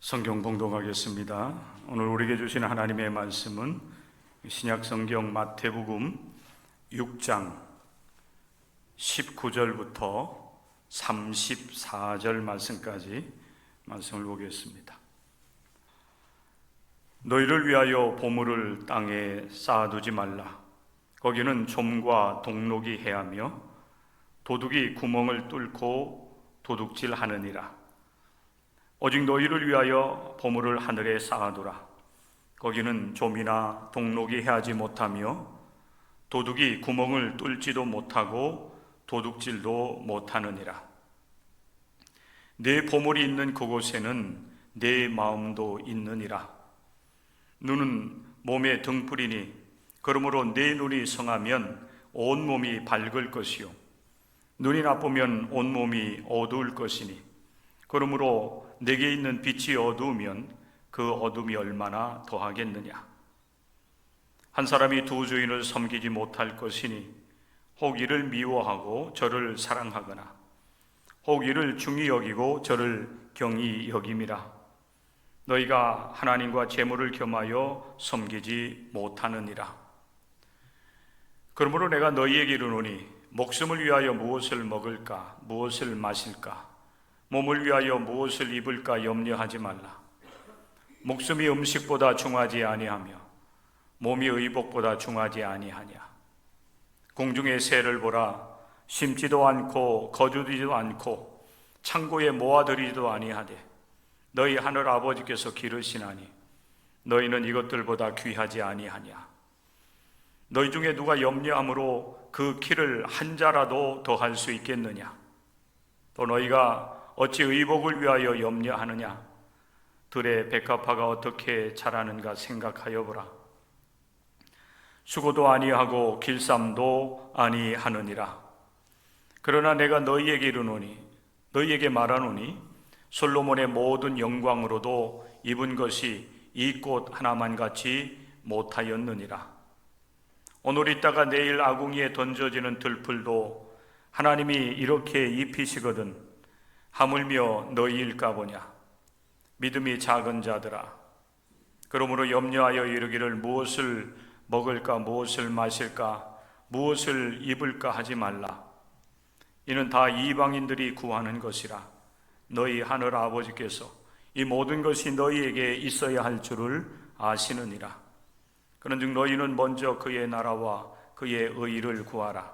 성경 봉독하겠습니다. 오늘 우리에게 주신 하나님의 말씀은 신약 성경 마태복음 6장 19절부터 34절 말씀까지 말씀을 보겠습니다. 너희를 위하여 보물을 땅에 쌓아두지 말라. 거기는 좀과 동록이 해하며 도둑이 구멍을 뚫고 도둑질하느니라. 오직 너희를 위하여 보물을 하늘에 쌓아두라. 거기는 좀이나 동록이 해하지 못하며 도둑이 구멍을 뚫지도 못하고 도둑질도 못하느니라. 내 보물이 있는 그곳에는 내 마음도 있느니라. 눈은 몸의 등불이니 그러므로 내 눈이 성하면 온 몸이 밝을 것이요 눈이 나쁘면 온 몸이 어두울 것이니 그러므로 내게 있는 빛이 어두우면 그 어둠이 얼마나 더하겠느냐. 한 사람이 두 주인을 섬기지 못할 것이니 혹 이를 미워하고 저를 사랑하거나 혹 이를 중히 여기고 저를 경히 여김이라. 너희가 하나님과 재물을 겸하여 섬기지 못하느니라. 그러므로 내가 너희에게 이르노니 목숨을 위하여 무엇을 먹을까 무엇을 마실까 몸을 위하여 무엇을 입을까 염려하지 말라. 목숨이 음식보다 중하지 아니하며 몸이 의복보다 중하지 아니하냐. 공중의 새를 보라. 심지도 않고 거두지도 않고 창고에 모아들이지도 아니하되 너희 하늘 아버지께서 기르시나니 너희는 이것들보다 귀하지 아니하냐. 너희 중에 누가 염려함으로 그 키를 한 자라도 더할 수 있겠느냐. 또 너희가 어찌 의복을 위하여 염려하느냐. 들의 백합화가 어떻게 자라는가 생각하여 보라. 수고도 아니하고 길쌈도 아니하느니라. 그러나 내가 너희에게 이르노니 너희에게 말하노니 솔로몬의 모든 영광으로도 입은 것이 이 꽃 하나만 같이 못하였느니라. 오늘 있다가 내일 아궁이에 던져지는 들풀도 하나님이 이렇게 입히시거든 하물며 너희일까 보냐. 믿음이 작은 자들아, 그러므로 염려하여 이르기를 무엇을 먹을까 무엇을 마실까 무엇을 입을까 하지 말라. 이는 다 이방인들이 구하는 것이라. 너희 하늘 아버지께서 이 모든 것이 너희에게 있어야 할 줄을 아시느니라. 그런즉 너희는 먼저 그의 나라와 그의 의를 구하라.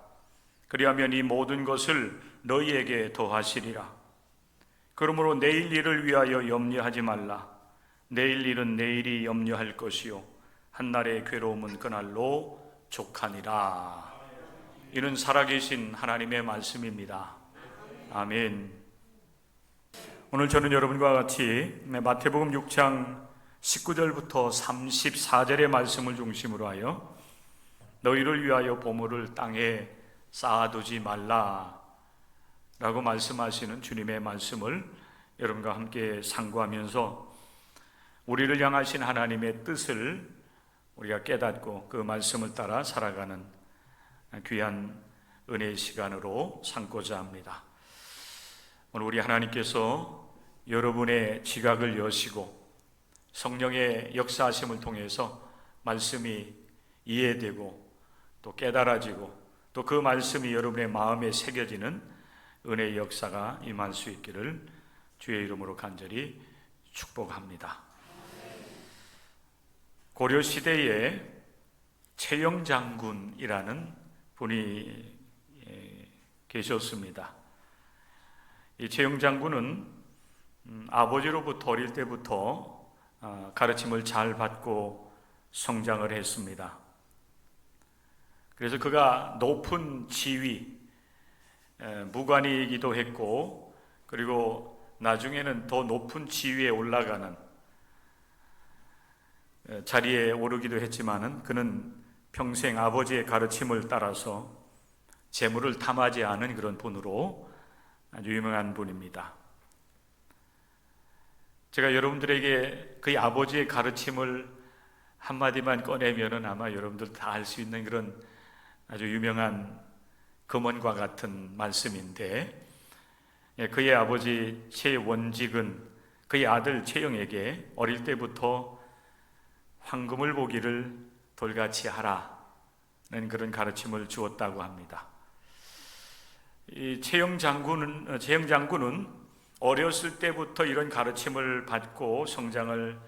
그리하면 이 모든 것을 너희에게 더하시리라. 그러므로 내일 일을 위하여 염려하지 말라. 내일 일은 내일이 염려할 것이요 한날의 괴로움은 그날로 족하니라. 이는 살아계신 하나님의 말씀입니다. 아멘. 오늘 저는 여러분과 같이 마태복음 6장 19절부터 34절의 말씀을 중심으로 하여 너희를 위하여 보물을 땅에 쌓아두지 말라 라고 말씀하시는 주님의 말씀을 여러분과 함께 상고하면서 우리를 향하신 하나님의 뜻을 우리가 깨닫고 그 말씀을 따라 살아가는 귀한 은혜의 시간으로 삼고자 합니다. 오늘 우리 하나님께서 여러분의 지각을 여시고 성령의 역사하심을 통해서 말씀이 이해되고 또 깨달아지고 또 그 말씀이 여러분의 마음에 새겨지는 은혜의 역사가 임할 수 있기를 주의 이름으로 간절히 축복합니다. 고려시대에 최영장군이라는 분이 계셨습니다. 이 최영장군은 아버지로부터 어릴 때부터 가르침을 잘 받고 성장을 했습니다. 그래서 그가 높은 지위, 무관이기도 했고 그리고 나중에는 더 높은 지위에 올라가는 자리에 오르기도 했지만은 그는 평생 아버지의 가르침을 따라서 재물을 탐하지 않은 그런 분으로 아주 유명한 분입니다. 제가 여러분들에게 그의 아버지의 가르침을 한마디만 꺼내면은 아마 여러분들 다 알 수 있는 그런 아주 유명한 금원과 같은 말씀인데 그의 아버지 최원직은 그의 아들 채영에게 어릴 때부터 황금을 보기를 돌같이 하라는 그런 가르침을 주었다고 합니다. 이 채영 장군은 어렸을 때부터 이런 가르침을 받고 성장을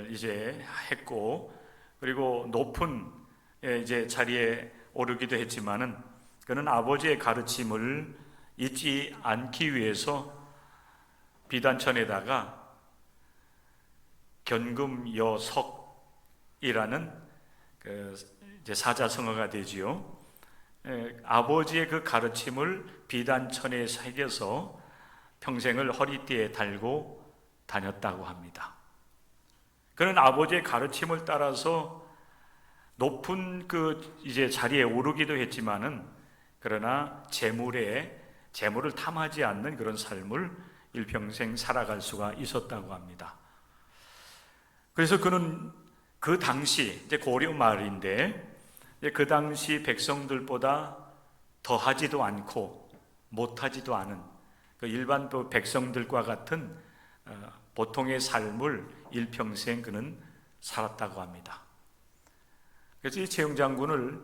이제 했고, 그리고 높은 이제 자리에 오르기도 했지만은 그는 아버지의 가르침을 잊지 않기 위해서 비단천에다가 견금여석이라는 이제 사자성어가 되지요. 아버지의 그 가르침을 비단천에 새겨서 평생을 허리띠에 달고 다녔다고 합니다. 그는 아버지의 가르침을 따라서 높은 그 이제 자리에 오르기도 했지만은, 그러나 재물을 탐하지 않는 그런 삶을 일평생 살아갈 수가 있었다고 합니다. 그래서 그는 그 당시 이제 고려 말인데, 그 당시 백성들보다 더하지도 않고 못하지도 않은 그 일반 백성들과 같은 보통의 삶을 일평생 그는 살았다고 합니다. 그래서 이 채영 장군을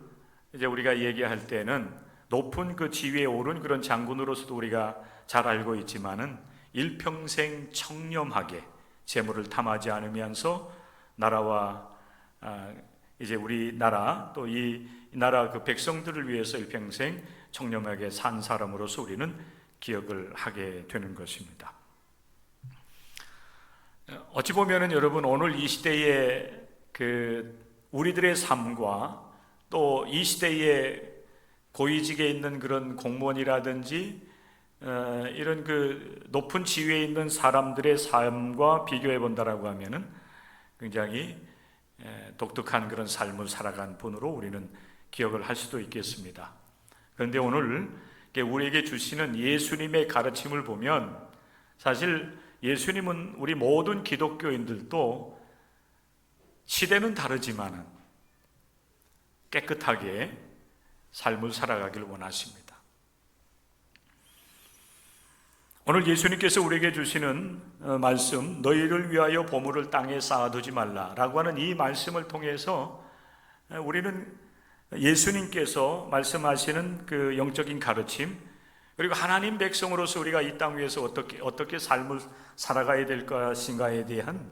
이제 우리가 얘기할 때는 높은 그 지위에 오른 그런 장군으로서도 우리가 잘 알고 있지만은 일평생 청렴하게 재물을 탐하지 않으면서 나라와 이제 우리나라 또 이 나라 그 백성들을 위해서 일평생 청렴하게 산 사람으로서 우리는 기억을 하게 되는 것입니다. 어찌 보면은 여러분, 오늘 이 시대의 그 우리들의 삶과 또 이 시대의 고위직에 있는 그런 공무원이라든지 이런 그 높은 지위에 있는 사람들의 삶과 비교해 본다라고 하면은 굉장히 독특한 그런 삶을 살아간 분으로 우리는 기억을 할 수도 있겠습니다. 그런데 오늘 우리에게 주시는 예수님의 가르침을 보면, 사실 예수님은 우리 모든 기독교인들도 시대는 다르지만은 깨끗하게 삶을 살아가길 원하십니다. 오늘 예수님께서 우리에게 주시는 말씀, 너희를 위하여 보물을 땅에 쌓아두지 말라라고 하는 이 말씀을 통해서 우리는 예수님께서 말씀하시는 그 영적인 가르침, 그리고 하나님 백성으로서 우리가 이 땅 위에서 어떻게 삶을 살아가야 될 것인가에 대한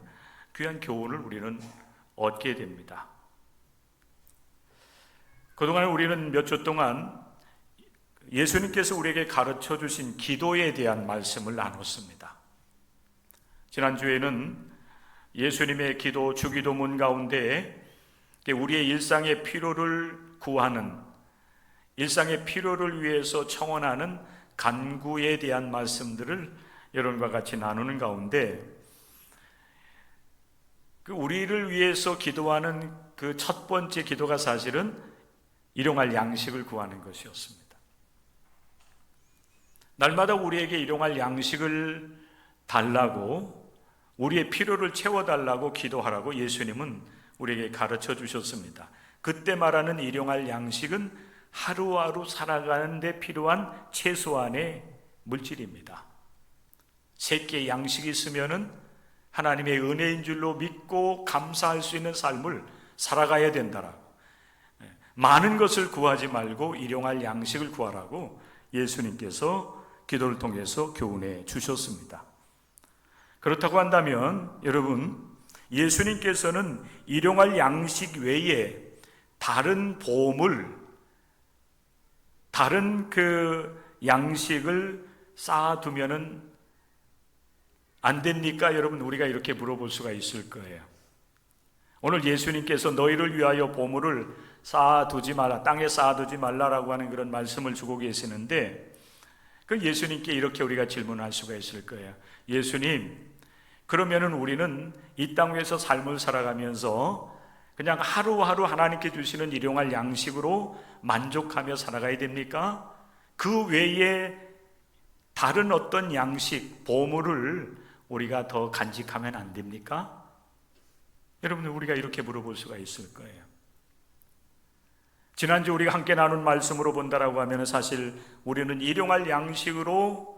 귀한 교훈을 우리는 얻게 됩니다. 그동안 우리는 몇 주 동안 예수님께서 우리에게 가르쳐 주신 기도에 대한 말씀을 나눴습니다. 지난주에는 예수님의 기도, 주기도문 가운데 우리의 일상의 필요를 구하는, 일상의 필요를 위해서 청원하는 간구에 대한 말씀들을 여러분과 같이 나누는 가운데, 그 우리를 위해서 기도하는 그 첫 번째 기도가 사실은 일용할 양식을 구하는 것이었습니다. 날마다 우리에게 일용할 양식을 달라고, 우리의 필요를 채워달라고 기도하라고 예수님은 우리에게 가르쳐 주셨습니다. 그때 말하는 일용할 양식은 하루하루 살아가는 데 필요한 최소한의 물질입니다. 3끼의 양식이 있으면은 하나님의 은혜인 줄로 믿고 감사할 수 있는 삶을 살아가야 된다라고, 많은 것을 구하지 말고 일용할 양식을 구하라고 예수님께서 기도를 통해서 교훈해 주셨습니다. 그렇다고 한다면 여러분, 예수님께서는 일용할 양식 외에 다른 보물, 다른 그 양식을 쌓아두면은 안 됩니까? 여러분, 우리가 이렇게 물어볼 수가 있을 거예요. 오늘 예수님께서 너희를 위하여 보물을 쌓아두지 말라, 땅에 쌓아두지 말라라고 하는 그런 말씀을 주고 계시는데, 그 예수님께 이렇게 우리가 질문할 수가 있을 거예요. 예수님, 그러면은 우리는 이 땅 위에서 삶을 살아가면서 그냥 하루하루 하나님께 주시는 일용할 양식으로 만족하며 살아가야 됩니까? 그 외에 다른 어떤 양식, 보물을 우리가 더 간직하면 안 됩니까? 여러분, 우리가 이렇게 물어볼 수가 있을 거예요. 지난주 우리가 함께 나눈 말씀으로 본다라고 하면 사실 우리는 일용할 양식으로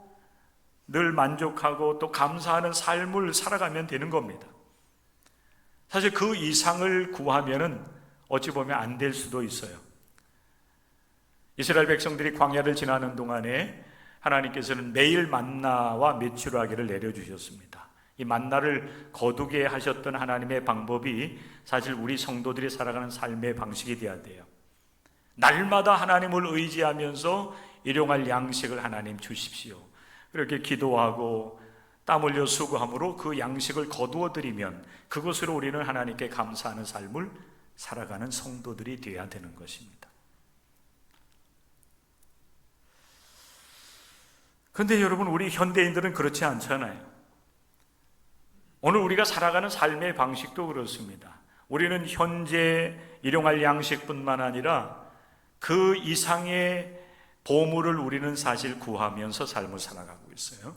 늘 늘 만족하고 또 감사하는 삶을 살아가면 되는 겁니다. 사실 그 이상을 구하면은 어찌 보면 안 될 수도 있어요. 이스라엘 백성들이 광야를 지나는 동안에 하나님께서는 매일 만나와 메추라기를 내려주셨습니다. 이 만나를 거두게 하셨던 하나님의 방법이 사실 우리 성도들이 살아가는 삶의 방식이 되어야 돼요. 날마다 하나님을 의지하면서 일용할 양식을 하나님 주십시오. 그렇게 기도하고 땀 흘려 수고함으로 그 양식을 거두어 드리면 그것으로 우리는 하나님께 감사하는 삶을 살아가는 성도들이 되어야 되는 것입니다. 그런데 여러분, 우리 현대인들은 그렇지 않잖아요. 오늘 우리가 살아가는 삶의 방식도 그렇습니다. 우리는 현재 일용할 양식뿐만 아니라 그 이상의 보물을 우리는 사실 구하면서 삶을 살아가고 있어요.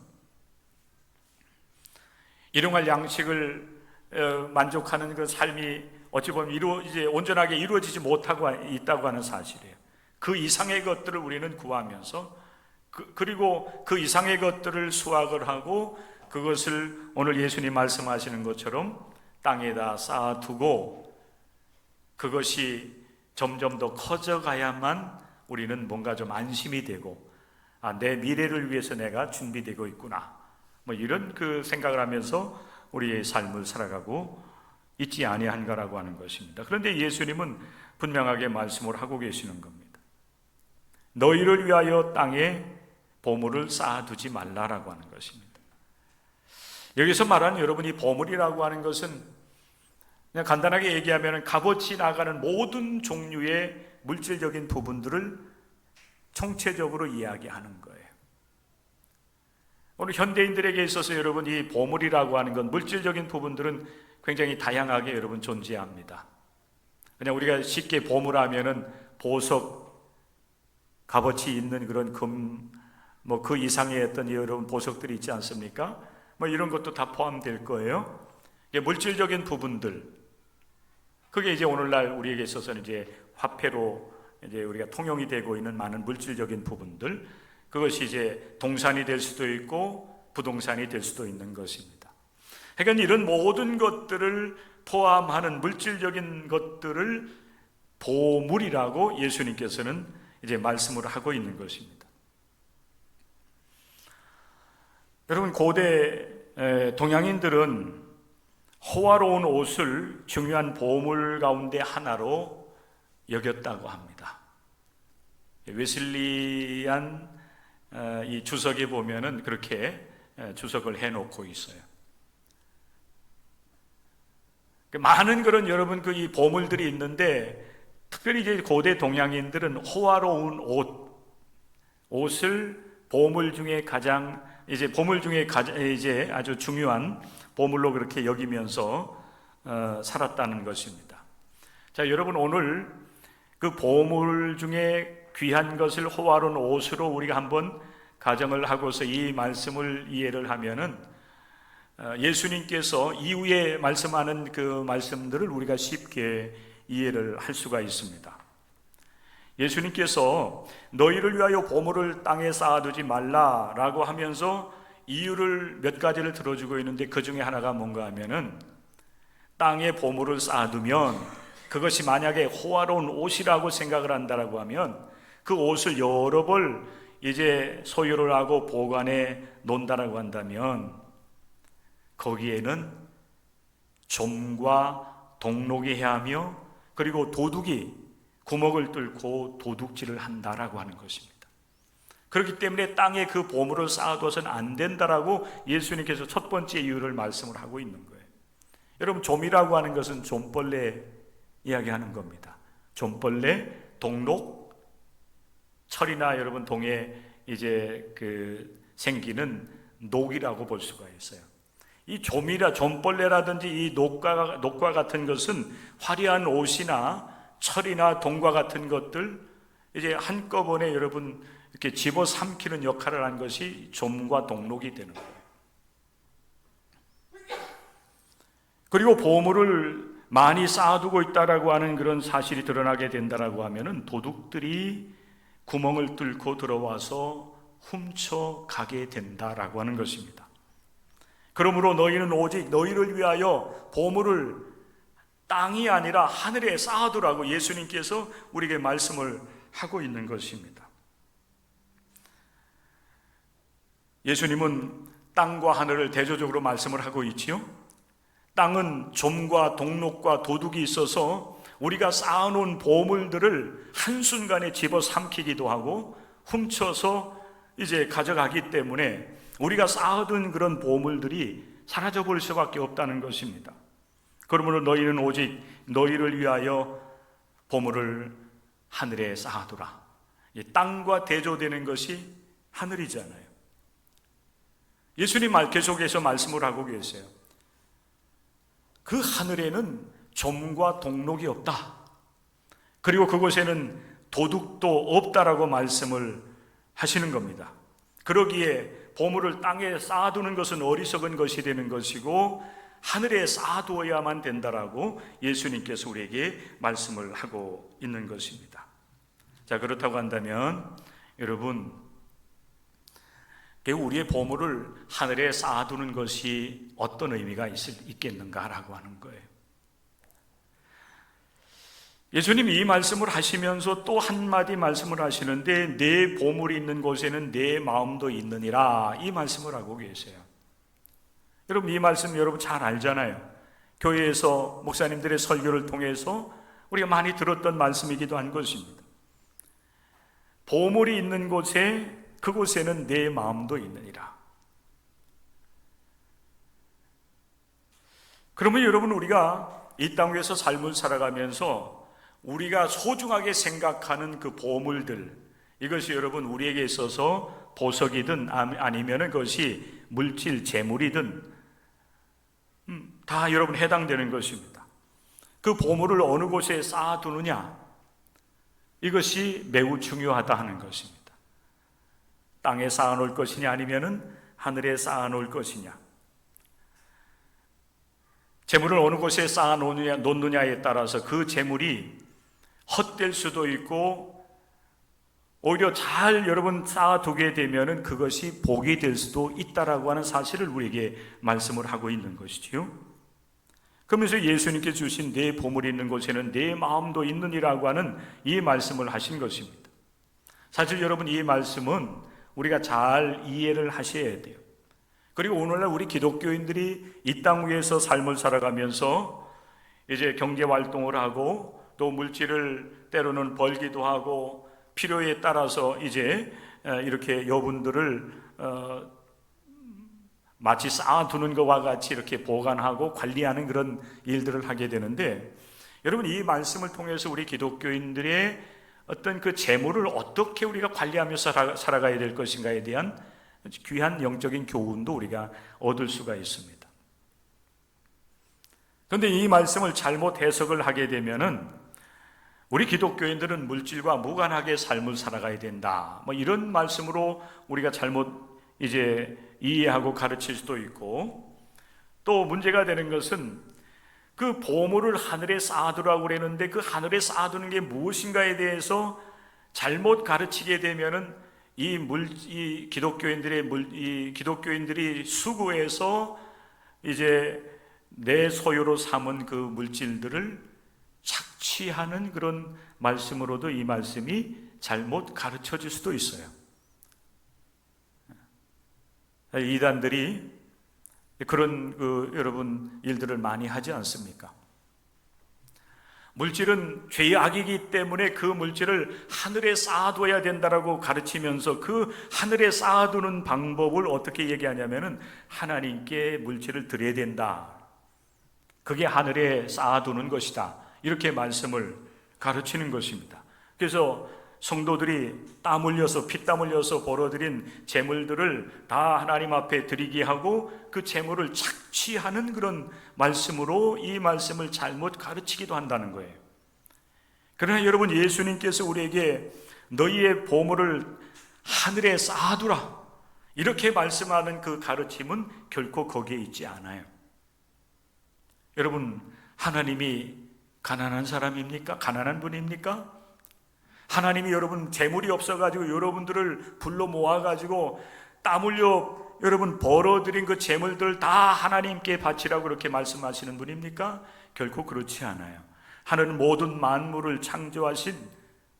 일용할 양식을 만족하는 그 삶이 어찌 보면 이제 온전하게 이루어지지 못하고 있다고 하는 사실이에요. 그 이상의 것들을 우리는 구하면서 그리고 그 이상의 것들을 수확을 하고 그것을 오늘 예수님 말씀하시는 것처럼 땅에다 쌓아두고 그것이 점점 더 커져가야만 우리는 뭔가 좀 안심이 되고 내 미래를 위해서 내가 준비되고 있구나, 뭐 이런 그 생각을 하면서 우리의 삶을 살아가고 있지 아니한가라고 하는 것입니다. 그런데 예수님은 분명하게 말씀을 하고 계시는 겁니다. 너희를 위하여 땅에 보물을 쌓아두지 말라라고 하는 것입니다. 여기서 말하는 여러분, 이 보물이라고 하는 것은 그냥 간단하게 얘기하면 값어치 나가는 모든 종류의 물질적인 부분들을 총체적으로 이야기하는 거예요. 오늘 현대인들에게 있어서 여러분, 이 보물이라고 하는 건 물질적인 부분들은 굉장히 다양하게 여러분 존재합니다. 그냥 우리가 쉽게 보물하면은 보석, 값어치 있는 그런 금, 뭐 그 이상의 어떤 여러분 보석들이 있지 않습니까? 뭐 이런 것도 다 포함될 거예요. 물질적인 부분들, 그게 이제 오늘날 우리에게 있어서는 이제 화폐로 이제 우리가 통용이 되고 있는 많은 물질적인 부분들, 그것이 이제 동산이 될 수도 있고 부동산이 될 수도 있는 것입니다. 그러니까 이런 모든 것들을 포함하는 물질적인 것들을 보물이라고 예수님께서는 이제 말씀을 하고 있는 것입니다. 여러분, 고대 동양인들은 호화로운 옷을 중요한 보물 가운데 하나로 여겼다고 합니다. 웨슬리안 이 주석에 보면은 그렇게 주석을 해놓고 있어요. 많은 그런 여러분 그 이 보물들이 있는데, 특별히 이제 고대 동양인들은 호화로운 옷을 보물 중에 이제 아주 중요한 보물로 그렇게 여기면서 살았다는 것입니다. 자, 여러분, 오늘 그 보물 중에 귀한 것을 호화로운 옷으로 우리가 한번 가정을 하고서 이 말씀을 이해를 하면은 예수님께서 이후에 말씀하는 그 말씀들을 우리가 쉽게 이해를 할 수가 있습니다. 예수님께서 너희를 위하여 보물을 땅에 쌓아두지 말라라고 하면서 이유를 몇 가지를 들어주고 있는데, 그 중에 하나가 뭔가 하면은 땅에 보물을 쌓아두면 그것이 만약에 호화로운 옷이라고 생각을 한다라고 하면 그 옷을 여러 벌 이제 소유를 하고 보관해 놓는다라고 한다면 거기에는 좀과 동록이 해하며 그리고 도둑이 구멍을 뚫고 도둑질을 한다라고 하는 것입니다. 그렇기 때문에 땅에 그 보물을 쌓아둬서는 안 된다라고 예수님께서 첫 번째 이유를 말씀을 하고 있는 거예요. 여러분, 좀이라고 하는 것은 좀벌레 이야기하는 겁니다. 좀벌레, 동록, 철이나 여러분 동에 이제 그 생기는 녹이라고 볼 수가 있어요. 이 좀벌레라든지 이 녹과 같은 것은 화려한 옷이나 철이나 동과 같은 것들 이제 한꺼번에 여러분 이렇게 집어삼키는 역할을 한 것이 좀과 동록이 되는 거예요. 그리고 보물을 많이 쌓아두고 있다라고 하는 그런 사실이 드러나게 된다라고 하면은 도둑들이 구멍을 뚫고 들어와서 훔쳐가게 된다라고 하는 것입니다. 그러므로 너희는 오직 너희를 위하여 보물을 땅이 아니라 하늘에 쌓아두라고 예수님께서 우리에게 말씀을 하고 있는 것입니다. 예수님은 땅과 하늘을 대조적으로 말씀을 하고 있지요. 땅은 좀과 동록과 도둑이 있어서 우리가 쌓아놓은 보물들을 한순간에 집어삼키기도 하고 훔쳐서 이제 가져가기 때문에 우리가 쌓아둔 그런 보물들이 사라져 버릴 수밖에 없다는 것입니다. 그러므로 너희는 오직 너희를 위하여 보물을 하늘에 쌓아두라. 땅과 대조되는 것이 하늘이잖아요. 예수님 계속해서 말씀을 하고 계세요. 그 하늘에는 좀과 동록이 없다. 그리고 그곳에는 도둑도 없다라고 말씀을 하시는 겁니다. 그러기에 보물을 땅에 쌓아두는 것은 어리석은 것이 되는 것이고 하늘에 쌓아두어야만 된다라고 예수님께서 우리에게 말씀을 하고 있는 것입니다. 자, 그렇다고 한다면 여러분, 우리의 보물을 하늘에 쌓아두는 것이 어떤 의미가 있겠는가라고 하는 거예요. 예수님이 이 말씀을 하시면서 또 한마디 말씀을 하시는데 내 보물이 있는 곳에는 내 마음도 있느니라, 이 말씀을 하고 계세요. 여러분, 이 말씀 여러분 잘 알잖아요. 교회에서 목사님들의 설교를 통해서 우리가 많이 들었던 말씀이기도 한 것입니다. 보물이 있는 곳에 그곳에는 내 마음도 있느니라. 그러면 여러분, 우리가 이 땅 위에서 삶을 살아가면서 우리가 소중하게 생각하는 그 보물들, 이것이 여러분 우리에게 있어서 보석이든 아니면 그것이 물질, 재물이든 다 여러분 해당되는 것입니다. 그 보물을 어느 곳에 쌓아두느냐, 이것이 매우 중요하다 하는 것입니다. 땅에 쌓아놓을 것이냐 아니면 하늘에 쌓아놓을 것이냐, 재물을 어느 곳에 쌓아놓느냐에 따라서 그 재물이 헛될 수도 있고 오히려 잘 여러분 쌓아두게 되면 그것이 복이 될 수도 있다라고 하는 사실을 우리에게 말씀을 하고 있는 것이지요. 그러면서 예수님께 주신 내 보물이 있는 곳에는 내 마음도 있느니라고 하는 이 말씀을 하신 것입니다. 사실 여러분, 이 말씀은 우리가 잘 이해를 하셔야 돼요. 그리고 오늘날 우리 기독교인들이 이 땅 위에서 삶을 살아가면서 이제 경제 활동을 하고 또 물질을 때로는 벌기도 하고 필요에 따라서 이제 이렇게 여분들을 마치 쌓아두는 것과 같이 이렇게 보관하고 관리하는 그런 일들을 하게 되는데, 여러분, 이 말씀을 통해서 우리 기독교인들의 어떤 그 재물을 어떻게 우리가 관리하면서 살아가야 될 것인가에 대한 귀한 영적인 교훈도 우리가 얻을 수가 있습니다. 그런데 이 말씀을 잘못 해석을 하게 되면은 우리 기독교인들은 물질과 무관하게 삶을 살아가야 된다, 이런 말씀으로 우리가 잘못 이제 이해하고 가르칠 수도 있고, 또 문제가 되는 것은 그 보물을 하늘에 쌓아두라고 그랬는데 그 하늘에 쌓아두는 게 무엇인가에 대해서 잘못 가르치게 되면은 이 기독교인들이 수고해서 이제 내 소유로 삼은 그 물질들을 착취하는 그런 말씀으로도 이 말씀이 잘못 가르쳐질 수도 있어요. 이단들이 그런 여러분 일들을 많이 하지 않습니까? 물질은 죄의 악이기 때문에 그 물질을 하늘에 쌓아둬야 된다라고 가르치면서 그 하늘에 쌓아두는 방법을 어떻게 얘기하냐면은 하나님께 물질을 드려야 된다, 그게 하늘에 쌓아두는 것이다, 이렇게 말씀을 가르치는 것입니다. 그래서 성도들이 땀 흘려서 피땀 흘려서 벌어들인 재물들을 다 하나님 앞에 드리게 하고 그 재물을 착취하는 그런 말씀으로 이 말씀을 잘못 가르치기도 한다는 거예요. 그러나 여러분, 예수님께서 우리에게 너희의 보물을 하늘에 쌓아두라, 이렇게 말씀하는 그 가르침은 결코 거기에 있지 않아요. 여러분, 하나님이 가난한 사람입니까? 가난한 분입니까? 하나님이 여러분 재물이 없어가지고 여러분들을 불러 모아가지고 땀 흘려 여러분 벌어들인 그 재물들 다 하나님께 바치라고 그렇게 말씀하시는 분입니까? 결코 그렇지 않아요. 하나님은 모든 만물을 창조하신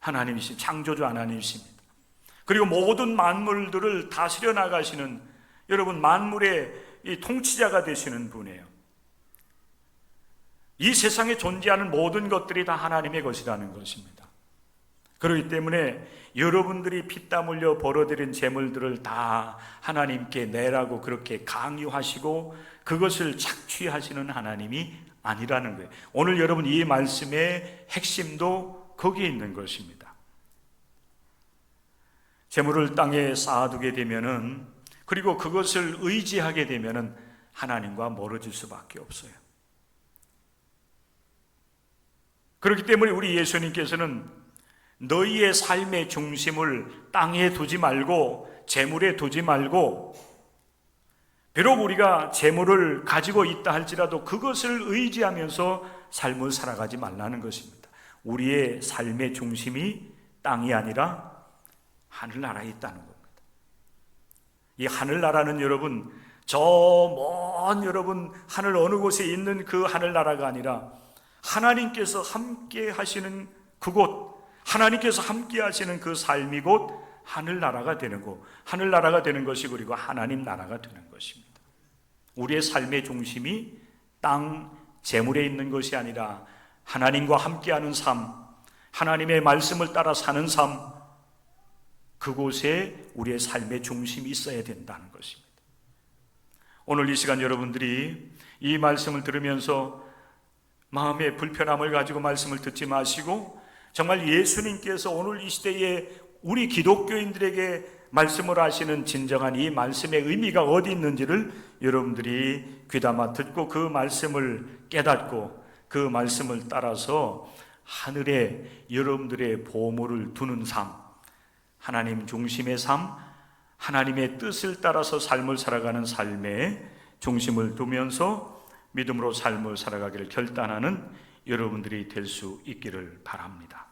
하나님이신 창조주 하나님이십니다. 그리고 모든 만물들을 다스려 나가시는 여러분 만물의 이 통치자가 되시는 분이에요. 이 세상에 존재하는 모든 것들이 다 하나님의 것이라는 것입니다. 그렇기 때문에 여러분들이 피땀 흘려 벌어들인 재물들을 다 하나님께 내라고 그렇게 강요하시고 그것을 착취하시는 하나님이 아니라는 거예요. 오늘 여러분 이 말씀의 핵심도 거기에 있는 것입니다. 재물을 땅에 쌓아두게 되면은, 그리고 그것을 의지하게 되면은 하나님과 멀어질 수밖에 없어요. 그렇기 때문에 우리 예수님께서는 너희의 삶의 중심을 땅에 두지 말고 재물에 두지 말고, 비록 우리가 재물을 가지고 있다 할지라도 그것을 의지하면서 삶을 살아가지 말라는 것입니다. 우리의 삶의 중심이 땅이 아니라 하늘나라에 있다는 겁니다. 이 하늘나라는 여러분 저 먼 여러분 하늘 어느 곳에 있는 그 하늘나라가 아니라 하나님께서 함께 하시는 그곳, 하나님께서 함께 하시는 그 삶이 곧 하늘나라가 되는 것, 하늘나라가 되는 것이 그리고 하나님 나라가 되는 것입니다. 우리의 삶의 중심이 땅 재물에 있는 것이 아니라 하나님과 함께하는 삶, 하나님의 말씀을 따라 사는 삶, 그곳에 우리의 삶의 중심이 있어야 된다는 것입니다. 오늘 이 시간 여러분들이 이 말씀을 들으면서 마음의 불편함을 가지고 말씀을 듣지 마시고 정말 예수님께서 오늘 이 시대에 우리 기독교인들에게 말씀을 하시는 진정한 이 말씀의 의미가 어디 있는지를 여러분들이 귀담아 듣고 그 말씀을 깨닫고 그 말씀을 따라서 하늘에 여러분들의 보물을 두는 삶, 하나님 중심의 삶, 하나님의 뜻을 따라서 삶을 살아가는 삶에 중심을 두면서 믿음으로 삶을 살아가기를 결단하는 여러분들이 될 수 있기를 바랍니다.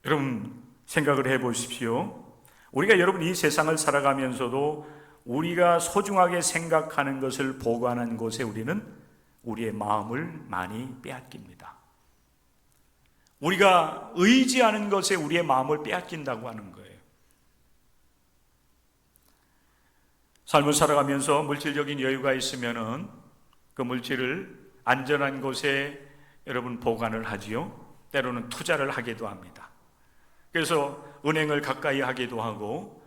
여러분 생각을 해보십시오. 우리가 여러분 이 세상을 살아가면서도 우리가 소중하게 생각하는 것을 보관하는 곳에 우리는 우리의 마음을 많이 빼앗깁니다. 우리가 의지하는 것에 우리의 마음을 빼앗긴다고 하는 거예요. 삶을 살아가면서 물질적인 여유가 있으면은 그 물질을 안전한 곳에 여러분 보관을 하지요. 때로는 투자를 하기도 합니다. 그래서 은행을 가까이 하기도 하고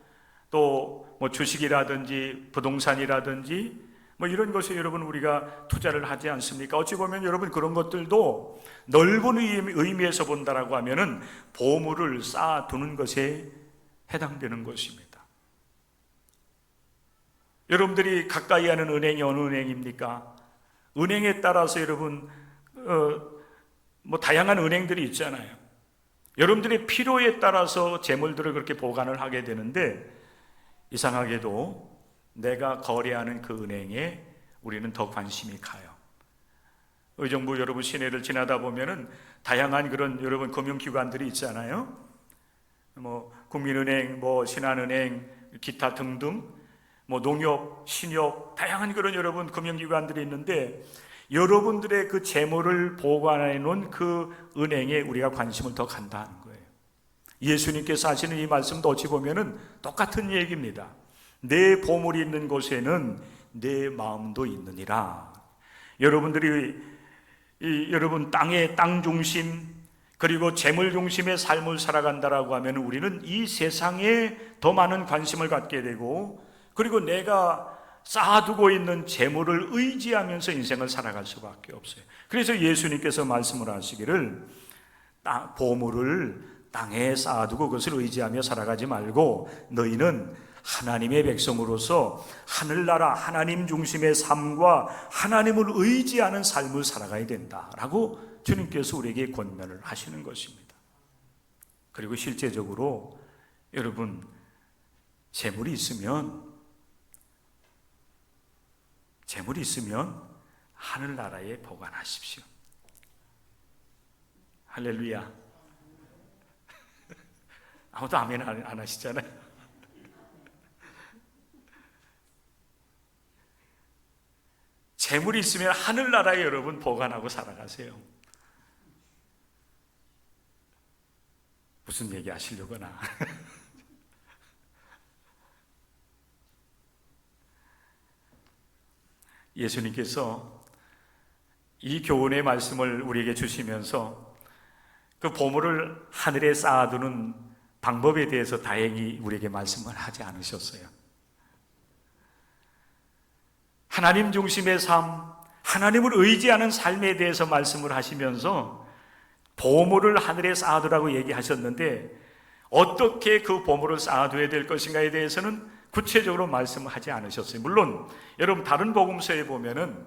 또 뭐 주식이라든지 부동산이라든지 뭐 이런 것에 여러분 우리가 투자를 하지 않습니까? 어찌 보면 여러분 그런 것들도 넓은 의미에서 본다라고 하면은 보물을 쌓아두는 것에 해당되는 것입니다. 여러분들이 가까이 하는 은행이 어느 은행입니까? 은행에 따라서 여러분 뭐 다양한 은행들이 있잖아요. 여러분들의 필요에 따라서 재물들을 그렇게 보관을 하게 되는데 이상하게도 내가 거래하는 그 은행에 우리는 더 관심이 가요. 의정부 여러분 시내를 지나다 보면은 다양한 그런 여러분 금융기관들이 있잖아요. 뭐 국민은행, 뭐 신한은행, 기타 등등, 뭐 농협, 신협, 다양한 그런 여러분 금융기관들이 있는데 여러분들의 그 재물을 보관해 놓은 그 은행에 우리가 관심을 더 간다는 거예요. 예수님께서 하시는 이 말씀도 어찌 보면은 똑같은 얘기입니다. 내 보물이 있는 곳에는 내 마음도 있느니라. 여러분들이 여러분 땅 중심 그리고 재물 중심의 삶을 살아간다라고 하면 우리는 이 세상에 더 많은 관심을 갖게 되고 그리고 내가 쌓아두고 있는 재물을 의지하면서 인생을 살아갈 수밖에 없어요. 그래서 예수님께서 말씀을 하시기를 보물을 땅에 쌓아두고 그것을 의지하며 살아가지 말고 너희는 하나님의 백성으로서 하늘나라 하나님 중심의 삶과 하나님을 의지하는 삶을 살아가야 된다라고 주님께서 우리에게 권면을 하시는 것입니다. 그리고 실제적으로 여러분 재물이 있으면 하늘나라에 보관하십시오. 할렐루야. 아무도 아멘 안 하시잖아요. 재물이 있으면 하늘나라에 여러분 보관하고 살아가세요. 무슨 얘기 하시려거나. 예수님께서 이 교훈의 말씀을 우리에게 주시면서 그 보물을 하늘에 쌓아두는 방법에 대해서 다행히 우리에게 말씀을 하지 않으셨어요. 하나님 중심의 삶, 하나님을 의지하는 삶에 대해서 말씀을 하시면서 보물을 하늘에 쌓아두라고 얘기하셨는데 어떻게 그 보물을 쌓아둬야 될 것인가에 대해서는 구체적으로 말씀을 하지 않으셨어요. 물론 여러분 다른 복음서에 보면은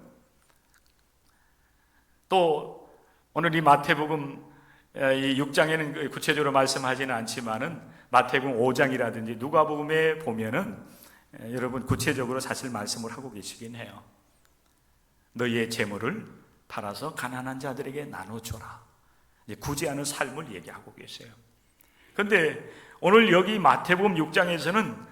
또 오늘 이 마태복음 이 6장에는 구체적으로 말씀하지는 않지만은 마태복음 5장이라든지 누가복음에 보면은 여러분 구체적으로 사실 말씀을 하고 계시긴 해요. 너희의 재물을 팔아서 가난한 자들에게 나눠줘라. 굳이 않은 삶을 얘기하고 계세요. 그런데 오늘 여기 마태복음 6장에서는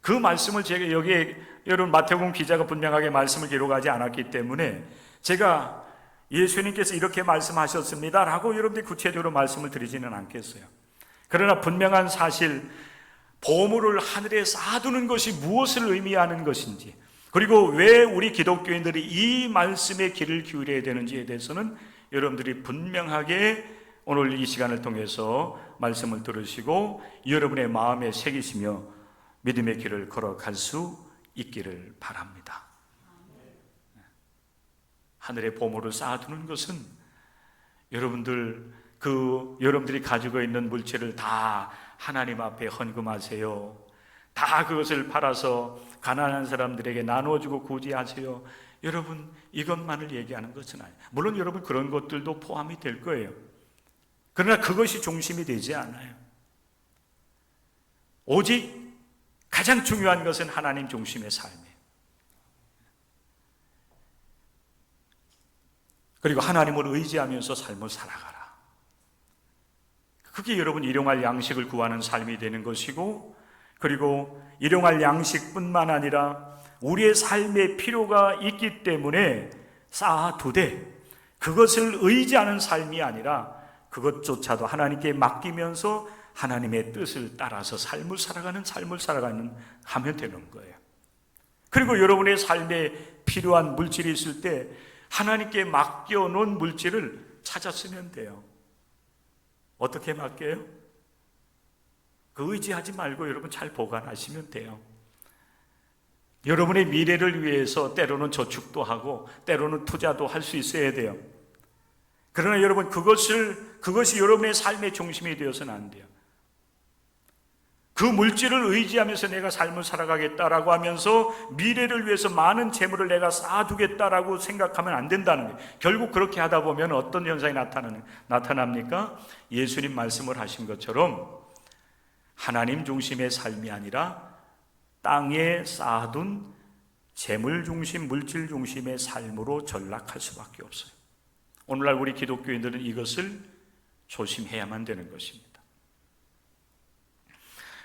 그 말씀을 제가 여기에 여러분 마태복음 기자가 분명하게 말씀을 기록하지 않았기 때문에 제가 예수님께서 이렇게 말씀하셨습니다 라고 여러분들이 구체적으로 말씀을 드리지는 않겠어요. 그러나 분명한 사실 보물을 하늘에 쌓아두는 것이 무엇을 의미하는 것인지, 그리고 왜 우리 기독교인들이 이 말씀에 귀를 기울여야 되는지에 대해서는 여러분들이 분명하게 오늘 이 시간을 통해서 말씀을 들으시고 여러분의 마음에 새기시며 믿음의 길을 걸어갈 수 있기를 바랍니다. 하늘의 보물을 쌓아두는 것은 여러분들이 가지고 있는 물질을 다 하나님 앞에 헌금하세요. 다 그것을 팔아서 가난한 사람들에게 나눠주고 구제하세요. 여러분 이것만을 얘기하는 것은 아니에요. 물론 여러분 그런 것들도 포함이 될 거예요. 그러나 그것이 중심이 되지 않아요. 오직 가장 중요한 것은 하나님 중심의 삶이에요. 그리고 하나님을 의지하면서 삶을 살아가라. 그게 여러분 일용할 양식을 구하는 삶이 되는 것이고, 그리고 일용할 양식뿐만 아니라 우리의 삶에 필요가 있기 때문에 쌓아두되 그것을 의지하는 삶이 아니라 그것조차도 하나님께 맡기면서 하나님의 뜻을 따라서 삶을 살아가는 하면 되는 거예요. 그리고 여러분의 삶에 필요한 물질이 있을 때 하나님께 맡겨놓은 물질을 찾아 쓰면 돼요. 어떻게 맡겨요? 그 의지하지 말고 여러분 잘 보관하시면 돼요. 여러분의 미래를 위해서 때로는 저축도 하고 때로는 투자도 할 수 있어야 돼요. 그러나 여러분 그것이 여러분의 삶의 중심이 되어서는 안 돼요. 그 물질을 의지하면서 내가 삶을 살아가겠다라고 하면서 미래를 위해서 많은 재물을 내가 쌓아두겠다라고 생각하면 안 된다는 거예요. 결국 그렇게 하다 보면 어떤 현상이 나타납니까? 예수님 말씀을 하신 것처럼 하나님 중심의 삶이 아니라 땅에 쌓아둔 재물 중심, 물질 중심의 삶으로 전락할 수밖에 없어요. 오늘날 우리 기독교인들은 이것을 조심해야만 되는 것입니다.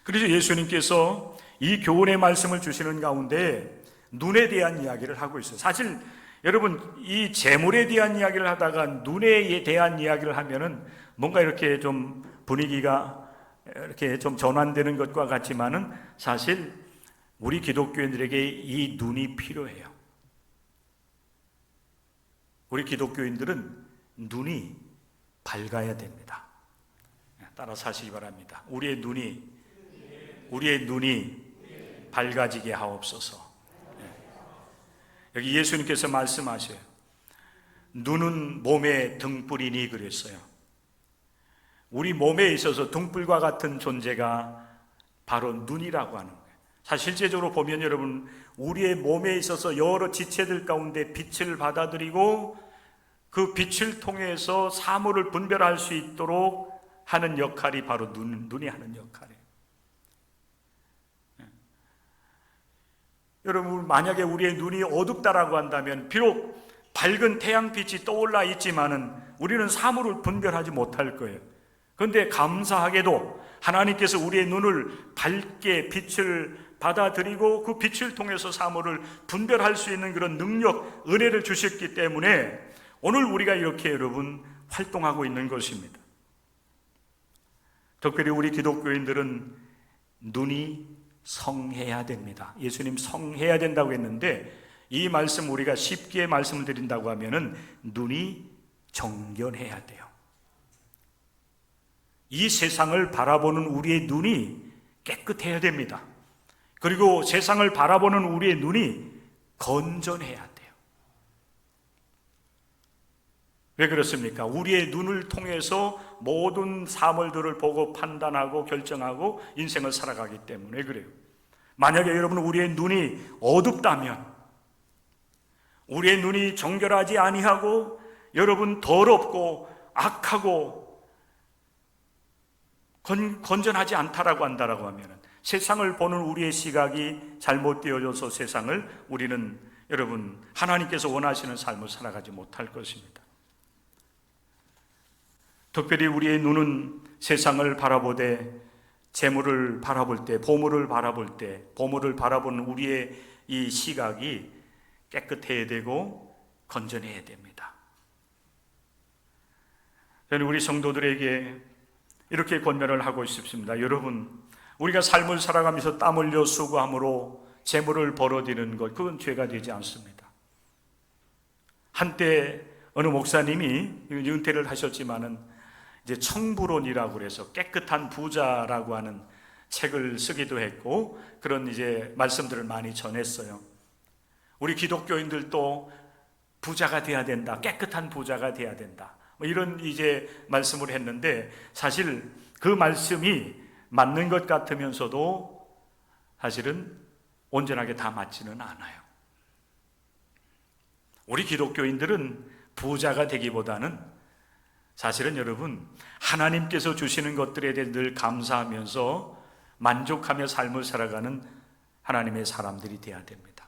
그래서 예수님께서 이 교훈의 말씀을 주시는 가운데 눈에 대한 이야기를 하고 있어요. 사실 여러분 이 재물에 대한 이야기를 하다가 눈에 대한 이야기를 하면은 뭔가 이렇게 좀 분위기가 이렇게 좀 전환되는 것과 같지만은 사실 우리 기독교인들에게 이 눈이 필요해요. 우리 기독교인들은 눈이 밝아야 됩니다. 따라서 하시기 바랍니다. 우리의 눈이 밝아지게 하옵소서. 여기 예수님께서 말씀하셔요. 눈은 몸의 등불이니 그랬어요. 우리 몸에 있어서 등불과 같은 존재가 바로 눈이라고 하는 거예요. 사실 실제적으로 보면 여러분 우리의 몸에 있어서 여러 지체들 가운데 빛을 받아들이고 그 빛을 통해서 사물을 분별할 수 있도록 하는 역할이 바로 눈이 하는 역할이에요. 여러분 만약에 우리의 눈이 어둡다라고 한다면 비록 밝은 태양빛이 떠올라 있지만은 우리는 사물을 분별하지 못할 거예요. 그런데 감사하게도 하나님께서 우리의 눈을 밝게 빛을 받아들이고 그 빛을 통해서 사물을 분별할 수 있는 그런 능력, 은혜를 주셨기 때문에 오늘 우리가 이렇게 여러분 활동하고 있는 것입니다. 특별히 우리 기독교인들은 눈이 성해야 됩니다. 예수님 성해야 된다고 했는데 이 말씀 우리가 쉽게 말씀을 드린다고 하면은 눈이 정견해야 돼요. 이 세상을 바라보는 우리의 눈이 깨끗해야 됩니다. 그리고 세상을 바라보는 우리의 눈이 건전해야 돼요. 왜 그렇습니까? 우리의 눈을 통해서 모든 사물들을 보고 판단하고 결정하고 인생을 살아가기 때문에 그래요. 만약에 여러분 우리의 눈이 어둡다면, 우리의 눈이 정결하지 아니하고 여러분 더럽고 악하고 건전하지 않다라고 한다라고 하면 세상을 보는 우리의 시각이 잘못되어져서 세상을 우리는 여러분 하나님께서 원하시는 삶을 살아가지 못할 것입니다. 특별히 우리의 눈은 세상을 바라보되 재물을 바라볼 때, 보물을 바라볼 때, 보물을 바라보는 우리의 이 시각이 깨끗해야 되고 건전해야 됩니다. 저는 우리 성도들에게 이렇게 권면을 하고 싶습니다. 여러분, 우리가 삶을 살아가면서 땀 흘려 수고함으로 재물을 벌어들이는 것, 그건 죄가 되지 않습니다. 한때 어느 목사님이 은퇴를 하셨지만은 이제 청부론이라고 그래서 깨끗한 부자라고 하는 책을 쓰기도 했고 그런 이제 말씀들을 많이 전했어요. 우리 기독교인들도 부자가 돼야 된다, 깨끗한 부자가 돼야 된다, 이런 이제 말씀을 했는데 사실 그 말씀이 맞는 것 같으면서도 사실은 온전하게 다 맞지는 않아요. 우리 기독교인들은 부자가 되기보다는 사실은 여러분 하나님께서 주시는 것들에 대해 늘 감사하면서 만족하며 삶을 살아가는 하나님의 사람들이 되어야 됩니다.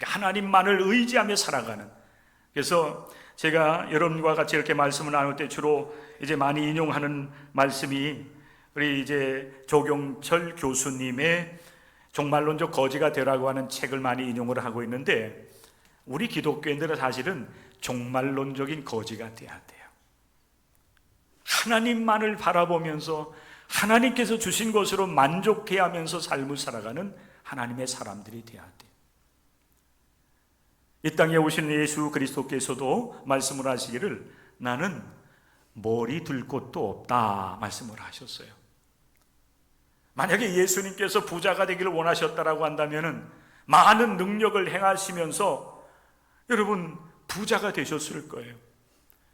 하나님만을 의지하며 살아가는. 그래서 제가 여러분과 같이 이렇게 말씀을 나눌 때 주로 이제 많이 인용하는 말씀이 우리 이제 조경철 교수님의 종말론적 거지가 되라고 하는 책을 많이 인용을 하고 있는데 우리 기독교인들은 사실은 종말론적인 거지가 돼야 돼요. 하나님만을 바라보면서 하나님께서 주신 것으로 만족해야 하면서 삶을 살아가는 하나님의 사람들이 되어야 돼요. 이 땅에 오신 예수 그리스도께서도 말씀을 하시기를 나는 머리 들 곳도 없다 말씀을 하셨어요. 만약에 예수님께서 부자가 되기를 원하셨다라고 한다면 많은 능력을 행하시면서 여러분 부자가 되셨을 거예요.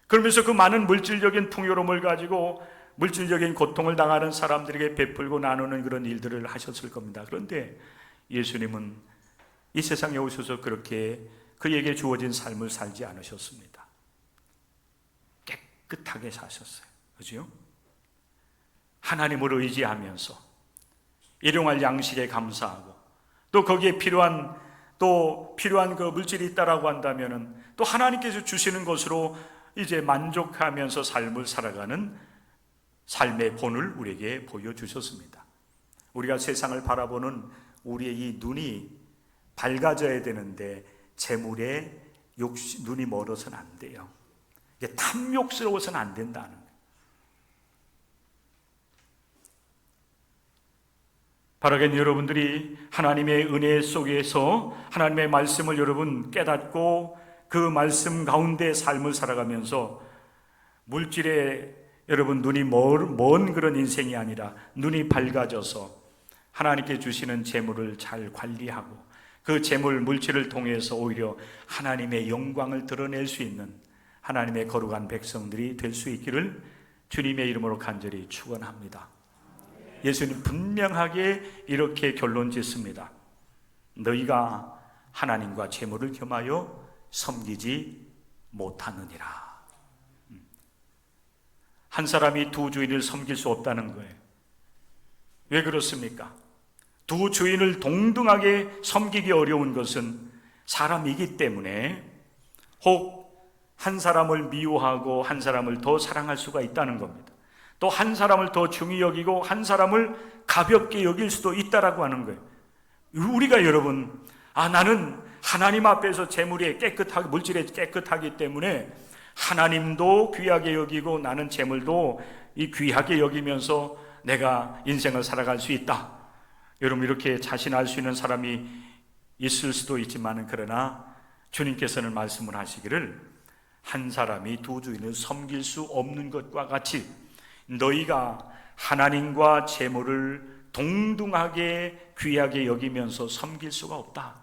그러면서 그 많은 물질적인 풍요로움을 가지고 물질적인 고통을 당하는 사람들에게 베풀고 나누는 그런 일들을 하셨을 겁니다. 그런데 예수님은 이 세상에 오셔서 그렇게 그에게 주어진 삶을 살지 않으셨습니다. 깨끗하게 사셨어요. 그죠? 하나님을 의지하면서 일용할 양식에 감사하고 또 거기에 필요한 그 물질이 있다라고 한다면은 또 하나님께서 주시는 것으로 이제 만족하면서 삶을 살아가는 삶의 본을 우리에게 보여주셨습니다. 우리가 세상을 바라보는 우리의 이 눈이 밝아져야 되는데 재물에 눈이 멀어서는 안 돼요. 이게 탐욕스러워서는 안 된다는 거예요. 바라긴 여러분들이 하나님의 은혜 속에서 하나님의 말씀을 여러분 깨닫고 그 말씀 가운데 삶을 살아가면서 물질에 여러분 눈이 먼 그런 인생이 아니라 눈이 밝아져서 하나님께 주시는 재물을 잘 관리하고 그 재물 물질을 통해서 오히려 하나님의 영광을 드러낼 수 있는 하나님의 거룩한 백성들이 될 수 있기를 주님의 이름으로 간절히 축원합니다. 예수님 분명하게 이렇게 결론 짓습니다. 너희가 하나님과 재물을 겸하여 섬기지 못하느니라. 한 사람이 두 주인을 섬길 수 없다는 거예요. 왜 그렇습니까? 두 주인을 동등하게 섬기기 어려운 것은 사람이기 때문에 혹 한 사람을 미워하고 한 사람을 더 사랑할 수가 있다는 겁니다. 또 한 사람을 더 중히 여기고 한 사람을 가볍게 여길 수도 있다라고 하는 거예요. 우리가 여러분, 나는 하나님 앞에서 재물이 깨끗하게, 물질이 깨끗하기 때문에 하나님도 귀하게 여기고 나는 재물도 이 귀하게 여기면서 내가 인생을 살아갈 수 있다. 여러분, 이렇게 자신할 수 있는 사람이 있을 수도 있지만, 그러나 주님께서는 말씀을 하시기를 한 사람이 두 주인을 섬길 수 없는 것과 같이 너희가 하나님과 재물을 동등하게 귀하게 여기면서 섬길 수가 없다.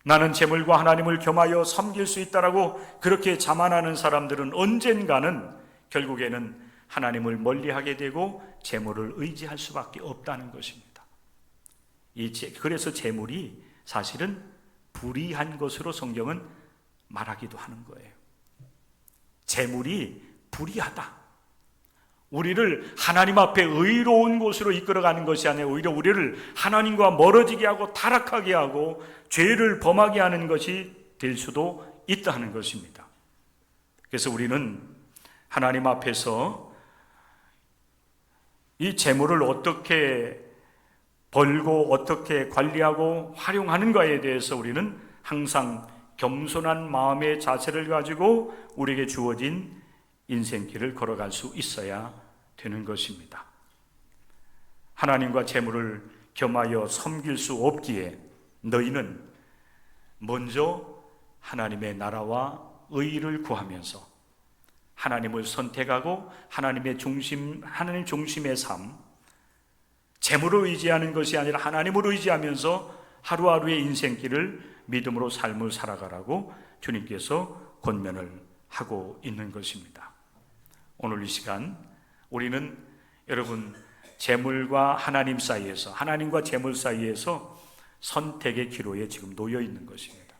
나는 재물과 하나님을 겸하여 섬길 수 있다라고 그렇게 자만하는 사람들은 언젠가는 결국에는 하나님을 멀리하게 되고 재물을 의지할 수밖에 없다는 것입니다. 그래서 재물이 사실은 불의한 것으로 성경은 말하기도 하는 거예요. 재물이 불의하다. 우리를 하나님 앞에 의로운 곳으로 이끌어가는 것이 아니라 오히려 우리를 하나님과 멀어지게 하고 타락하게 하고 죄를 범하게 하는 것이 될 수도 있다는 것입니다. 그래서 우리는 하나님 앞에서 이 재물을 어떻게 벌고 어떻게 관리하고 활용하는가에 대해서 우리는 항상 겸손한 마음의 자세를 가지고 우리에게 주어진 인생길을 걸어갈 수 있어야 되는 것입니다. 하나님과 재물을 겸하여 섬길 수 없기에 너희는 먼저 하나님의 나라와 의를 구하면서 하나님을 선택하고 하나님 중심의 삶, 재물을 의지하는 것이 아니라 하나님을 의지하면서 하루하루의 인생길을 믿음으로 삶을 살아가라고 주님께서 권면을 하고 있는 것입니다. 오늘 이 시간 우리는 여러분 재물과 하나님 사이에서, 하나님과 재물 사이에서 선택의 기로에 지금 놓여 있는 것입니다.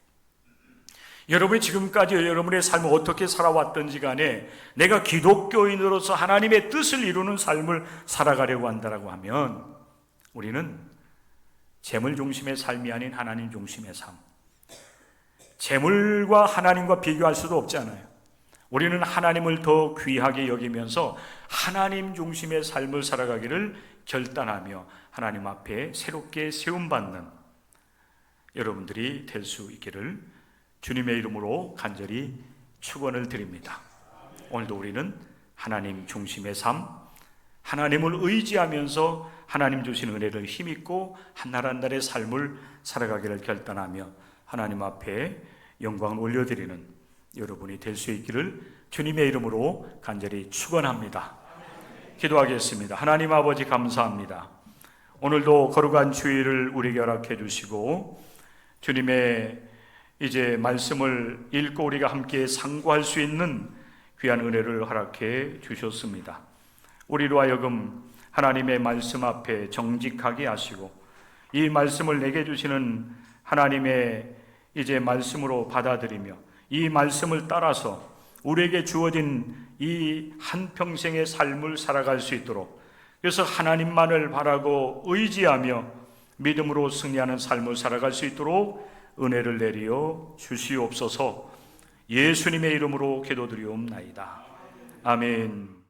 여러분이 지금까지 여러분의 삶을 어떻게 살아왔든지 간에 내가 기독교인으로서 하나님의 뜻을 이루는 삶을 살아가려고 한다고 하면 우리는 재물 중심의 삶이 아닌 하나님 중심의 삶, 재물과 하나님과 비교할 수도 없잖아요. 우리는 하나님을 더 귀하게 여기면서 하나님 중심의 삶을 살아가기를 결단하며 하나님 앞에 새롭게 세움받는 여러분들이 될 수 있기를 주님의 이름으로 간절히 축원을 드립니다. 오늘도 우리는 하나님 중심의 삶, 하나님을 의지하면서 하나님 주신 은혜를 힘입고 한 날 한 날의 삶을 살아가기를 결단하며 하나님 앞에 영광을 올려드리는 여러분이 될 수 있기를 주님의 이름으로 간절히 축원합니다. 기도하겠습니다. 하나님 아버지 감사합니다. 오늘도 거룩한 주일을 우리에게 허락해 주시고 주님의 이제 말씀을 읽고 우리가 함께 상고할 수 있는 귀한 은혜를 허락해 주셨습니다. 우리로 하여금 하나님의 말씀 앞에 정직하게 하시고 이 말씀을 내게 주시는 하나님의 이제 말씀으로 받아들이며 이 말씀을 따라서 우리에게 주어진 이 한평생의 삶을 살아갈 수 있도록, 그래서 하나님만을 바라고 의지하며 믿음으로 승리하는 삶을 살아갈 수 있도록 은혜를 내리어 주시옵소서. 예수님의 이름으로 기도드리옵나이다. 아멘.